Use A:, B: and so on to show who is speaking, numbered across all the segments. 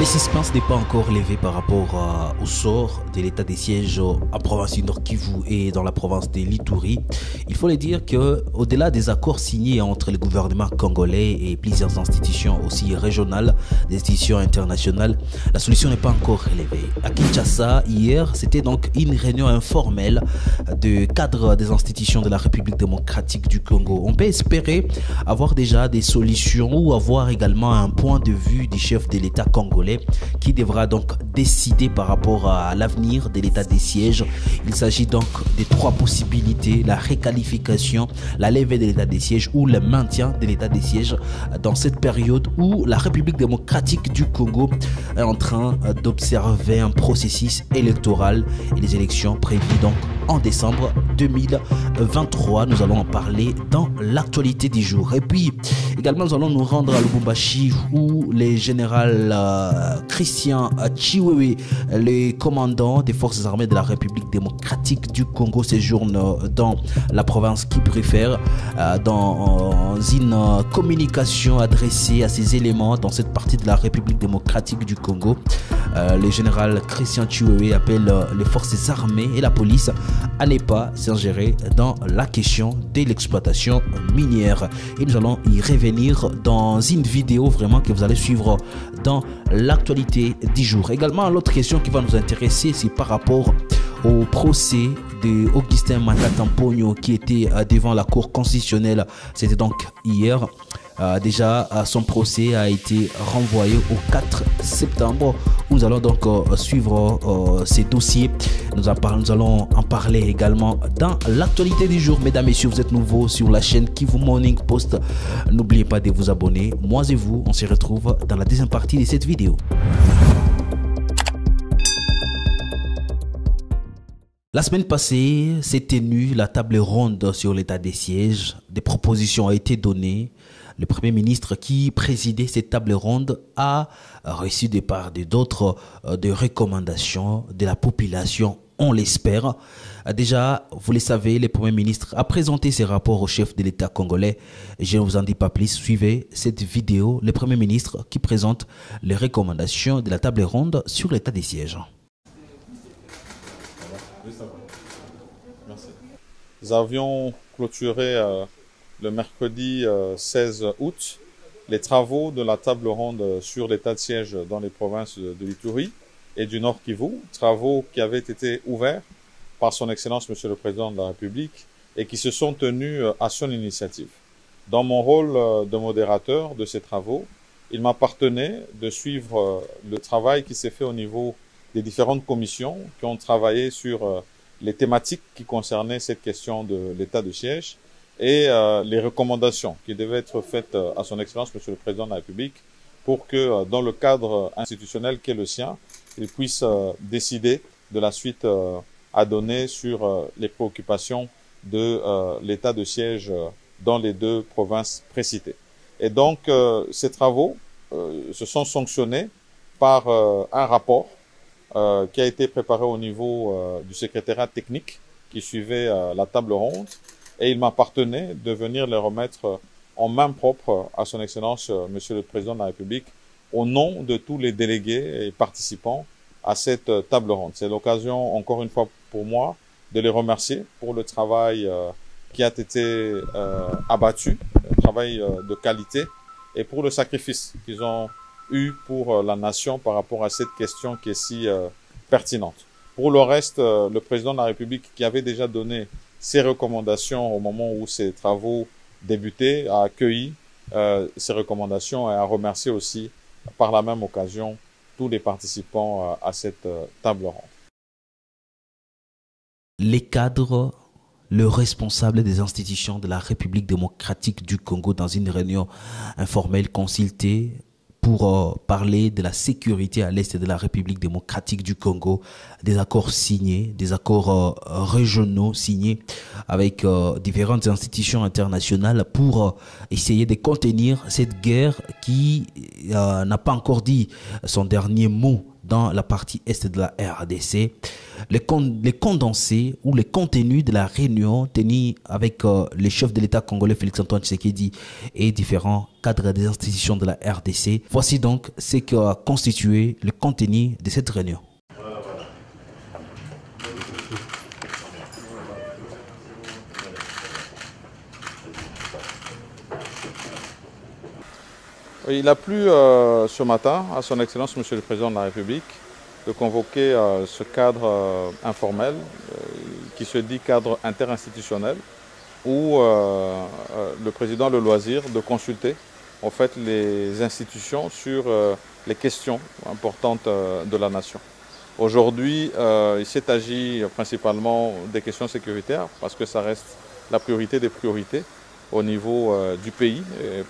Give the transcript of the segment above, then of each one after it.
A: suspense n'est pas encore levé par rapport au sort de l'état des sièges en province du Nord Kivu et dans la province de l'Ituri. Il faut le dire qu'au-delà des accords signés entre le gouvernement congolais et plusieurs institutions aussi régionales, des institutions internationales, la solution n'est pas encore relevée. À Kinshasa, hier, c'était donc une réunion informelle de cadres des institutions de la République démocratique du Congo. On peut espérer avoir déjà des solutions ou avoir également un point de vue du chef de l'État congolais qui devra donc décider par rapport à l'avenir de l'état des sièges. Il s'agit donc de trois possibilités: la requalification, la levée de l'état des sièges ou le maintien de l'état des sièges dans cette période où la République démocratique du Congo est en train d'observer un processus électoral et les élections prévues donc en décembre 2023. Nous allons en parler dans l'actualité du jour. Et puis également nous allons nous rendre à Lubumbashi où le général Christian Chiwewe, le commandant des forces armées de la République démocratique du Congo, séjourne dans la province qui préfère dans une communication adressée à ces éléments dans cette partie de la République démocratique du Congo. Le général Christian Chiwewe appelle les forces armées et la police à ne pas s'ingérer dans la question de l'exploitation minière. Et nous allons y revenir dans une vidéo vraiment que vous allez suivre dans l'actualité du jour. Également, l'autre question qui va nous intéresser, c'est par rapport au procès de Augustin Matata Mpogno qui était devant la Cour constitutionnelle. C'était donc hier. Déjà, son procès a été renvoyé au 4 septembre. Nous allons donc suivre ces dossiers. Nous allons en parler également dans l'actualité du jour. Mesdames, messieurs, vous êtes nouveaux sur la chaîne Kivu Morning Post. N'oubliez pas de vous abonner. Moi et vous, on se retrouve dans la deuxième partie de cette vidéo. La semaine passée, s'est tenue la table ronde sur l'état des sièges. Des propositions ont été données. Le Premier ministre qui présidait cette table ronde a reçu de part et d'autres des recommandations de la population, on l'espère. Déjà, vous le savez, le Premier ministre a présenté ses rapports au chef de l'État congolais. Je ne vous en dis pas plus, suivez cette vidéo. Le Premier ministre qui présente les recommandations de la table ronde sur l'état des sièges.
B: Nous avions clôturé le mercredi 16 août les travaux de la table ronde sur l'état de siège dans les provinces de l'Ituri et du Nord Kivu, travaux qui avaient été ouverts par son Excellence Monsieur le Président de la République et qui se sont tenus à son initiative. Dans mon rôle de modérateur de ces travaux, il m'appartenait de suivre le travail qui s'est fait au niveau des différentes commissions qui ont travaillé sur les thématiques qui concernaient cette question de l'état de siège et les recommandations qui devaient être faites à son Excellence Monsieur le Président de la République pour que dans le cadre institutionnel qui est le sien, il puisse décider de la suite à donner sur les préoccupations de l'état de siège dans les deux provinces précitées. Et donc ces travaux se sont sanctionnés par un rapport qui a été préparé au niveau du secrétariat technique qui suivait la table ronde. Et il m'appartenait de venir les remettre en main propre à son Excellence Monsieur le Président de la République au nom de tous les délégués et participants à cette table ronde. C'est l'occasion encore une fois pour moi de les remercier pour le travail qui a été abattu, un travail de qualité et pour le sacrifice qu'ils ont eu pour la nation par rapport à cette question qui est si pertinente. Pour le reste, le Président de la République qui avait déjà donné ses recommandations au moment où ces travaux débutaient, a accueilli ces recommandations et a remercié aussi par la même occasion tous les participants à cette table ronde.
A: Les cadres, le responsable des institutions de la République démocratique du Congo dans une réunion informelle consultée pour parler de la sécurité à l'est de la République démocratique du Congo, des accords signés, des accords régionaux signés avec différentes institutions internationales pour essayer de contenir cette guerre qui n'a pas encore dit son dernier mot dans la partie est de la RDC. Les condensés ou les contenus de la réunion tenue avec les chefs de l'État congolais Félix-Antoine Tshisekedi et différents cadres des institutions de la RDC. Voici donc ce qui a constitué le contenu de cette réunion.
B: Il a plu ce matin à son Excellence Monsieur le Président de la République de convoquer ce cadre informel qui se dit cadre interinstitutionnel où le Président a le loisir de consulter en fait les institutions sur les questions importantes de la nation. Aujourd'hui, il s'est agi principalement des questions sécuritaires parce que ça reste la priorité des priorités au niveau du pays.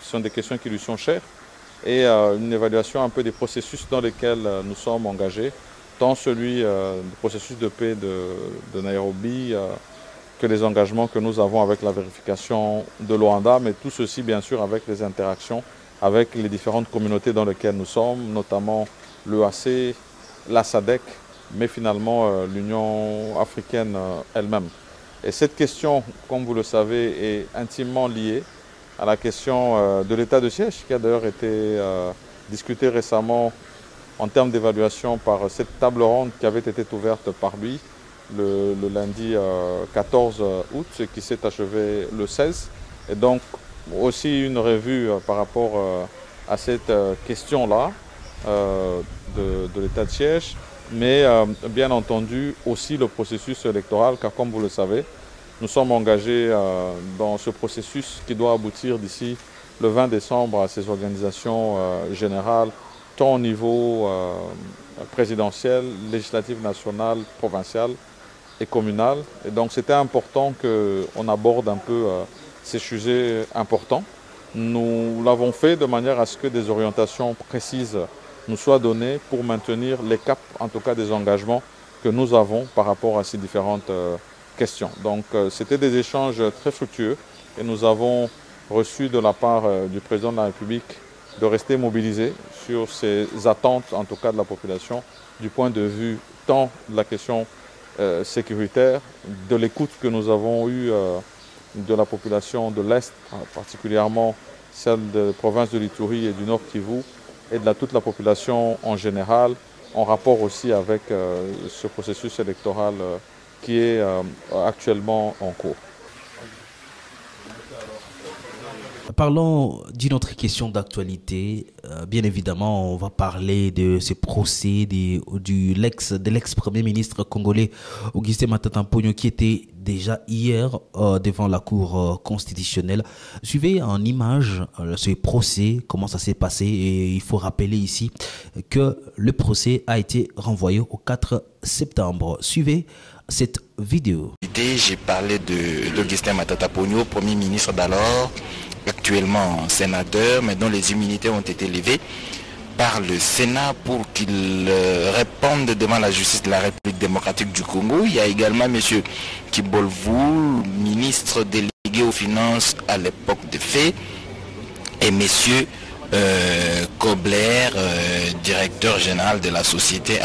B: Ce sont des questions qui lui sont chères. Et une évaluation un peu des processus dans lesquels nous sommes engagés, tant celui du processus de paix de Nairobi que les engagements que nous avons avec la vérification de Luanda, mais tout ceci bien sûr avec les interactions avec les différentes communautés dans lesquelles nous sommes, notamment l'EAC, la SADC, mais finalement l'Union africaine elle-même. Et cette question, comme vous le savez, est intimement liée à la question de l'état de siège, qui a d'ailleurs été discutée récemment en termes d'évaluation par cette table ronde qui avait été ouverte par lui le lundi 14 août, qui s'est achevé le 16. Et donc aussi une revue par rapport à cette question-là de l'état de siège, mais bien entendu aussi le processus électoral, car comme vous le savez, nous sommes engagés dans ce processus qui doit aboutir d'ici le 20 décembre à ces organisations générales, tant au niveau présidentiel, législatif national, provincial et communal. Et donc c'était important qu'on aborde un peu ces sujets importants. Nous l'avons fait de manière à ce que des orientations précises nous soient données pour maintenir les caps, en tout cas des engagements que nous avons par rapport à ces différentes questions. Donc c'était des échanges très fructueux et nous avons reçu de la part du président de la République de rester mobilisé sur ces attentes, en tout cas de la population, du point de vue tant de la question sécuritaire, de l'écoute que nous avons eue de la population de l'Est, particulièrement celle de la province de l'Ituri et du Nord Kivu, et de toute la population en général, en rapport aussi avec ce processus électoral qui est actuellement en cours.
A: Parlons d'une autre question d'actualité. Bien évidemment, on va parler de ce procès de l'ex-premier ministre congolais Augustin Matata Mponyo qui était déjà hier devant la Cour constitutionnelle. Suivez en image ce procès, comment ça s'est passé, et il faut rappeler ici que le procès a été renvoyé au 4 septembre. Suivez cette vidéo.
C: J'ai parlé d'Augustin Matata Mponyo, premier ministre d'alors, actuellement sénateur, mais dont les immunités ont été levées par le Sénat pour qu'il réponde devant la justice de la République démocratique du Congo. Il y a également M. Kibolvou, ministre délégué aux finances à l'époque des faits, et M. Kobler, directeur général de la société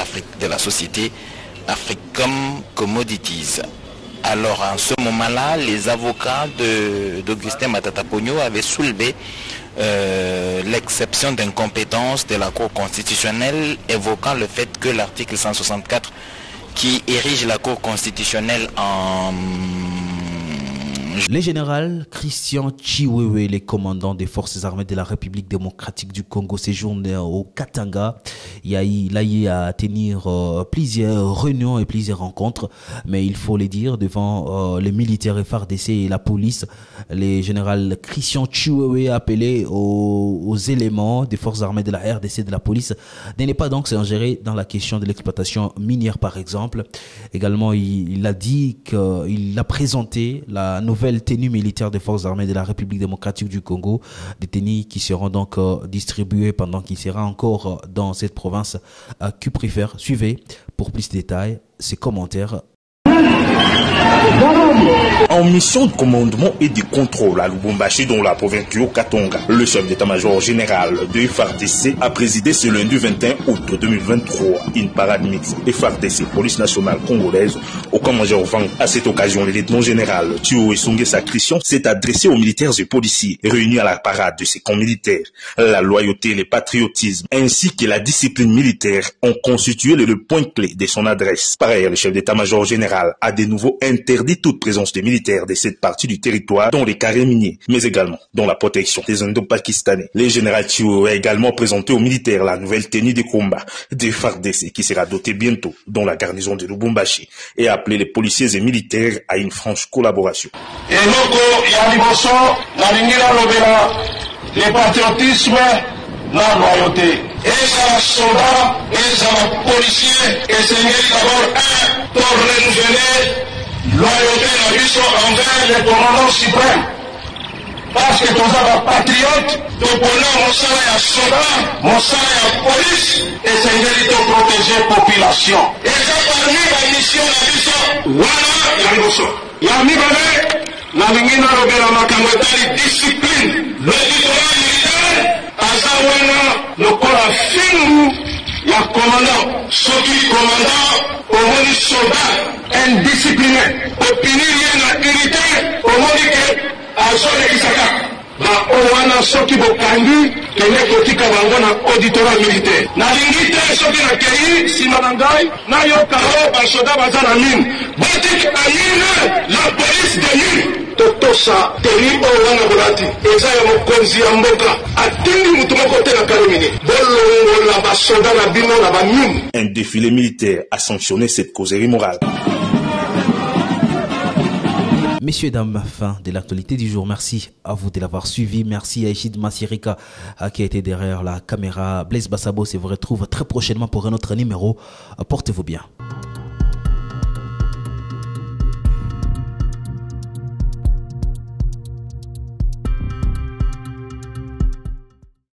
C: Africom Commodities. Alors en ce moment-là, les avocats d'Augustin Matata Mponyo avaient soulevé l'exception d'incompétence de la Cour constitutionnelle, évoquant le fait que l'article 164 qui érige la Cour constitutionnelle en...
A: Le général Christian Chiwewe, le commandant des forces armées de la République démocratique du Congo, séjourne au Katanga. Il a eu à tenir plusieurs réunions et plusieurs rencontres, mais il faut le dire, devant les militaires FARDC et la police, le général Christian Chiwewe a appelé aux éléments des forces armées de la RDC, de la police, de ne pas donc s'ingérer dans la question de l'exploitation minière par exemple. Également, il a dit qu'il a présenté la nouvelle tenue militaire des forces armées de la République démocratique du Congo, des tenues qui seront donc distribuées pendant qu'il sera encore dans cette province à Cuprifer. Suivez pour plus de détails ces commentaires.
D: En mission de commandement et de contrôle à Lubumbashi, dans la province du Haut-Katanga, le chef d'état-major général de FARDC a présidé ce lundi 21 août 2023 une parade mixte FARDC, police nationale congolaise, au commandant Vang. À cette occasion, le lieutenant général Thio Esungé Sacristian s'est adressé aux militaires et policiers réunis à la parade de ces camps militaires. La loyauté, le patriotisme ainsi que la discipline militaire ont constitué le point clé de son adresse. Par ailleurs, le chef d'état-major général a de nouveau interdit toute présence des militaires de cette partie du territoire dans les carrés miniers, mais également dans la protection des Indo-Pakistanais. Le général Thio a également présenté aux militaires la nouvelle tenue de combat des FARDC qui sera dotée bientôt dans la garnison de Lubumbashi et a appelé les policiers et militaires à une franche collaboration.
E: Le patriotisme, la loyauté. Et les soldats, et les policiers, et Seigneur d'abord pour renouveler loyauté la mission envers le commandant suprême. Parce que tous les patriotes, nous prenons mon salaire à soldat, mon salaire à police, et Seigneur de protéger la population. Et ça parmi la mission, voilà la mission. Yami Bale, la ligne na makambo etali discipline. Le littoral militaire, Azawena, le corps fingu, ya commandant, soki commandant, au moni soldat, indiscipliné, opinion na unité, au moni que, Azole Isaka. Ba owana soki bokangi, kene kotika bango na auditorat militaire. Na lingite soki na kei, sima na ngai, na yo karo, basoda baza na mine. Batik a mine, la police de mine. Totosa, teri owana bolati. Eza ya mokonzi ya mboka. Atindi mutu moko te na kalemini. Bolongo la basoda na bino na ba mine.
D: Un défilé militaire a sanctionné cette causerie morale.
A: Messieurs et dames, fin de l'actualité du jour. Merci à vous de l'avoir suivi. Merci à Echid Masirika qui a été derrière la caméra. Blaise Bassabo se vous retrouve très prochainement pour un autre numéro. Portez-vous bien.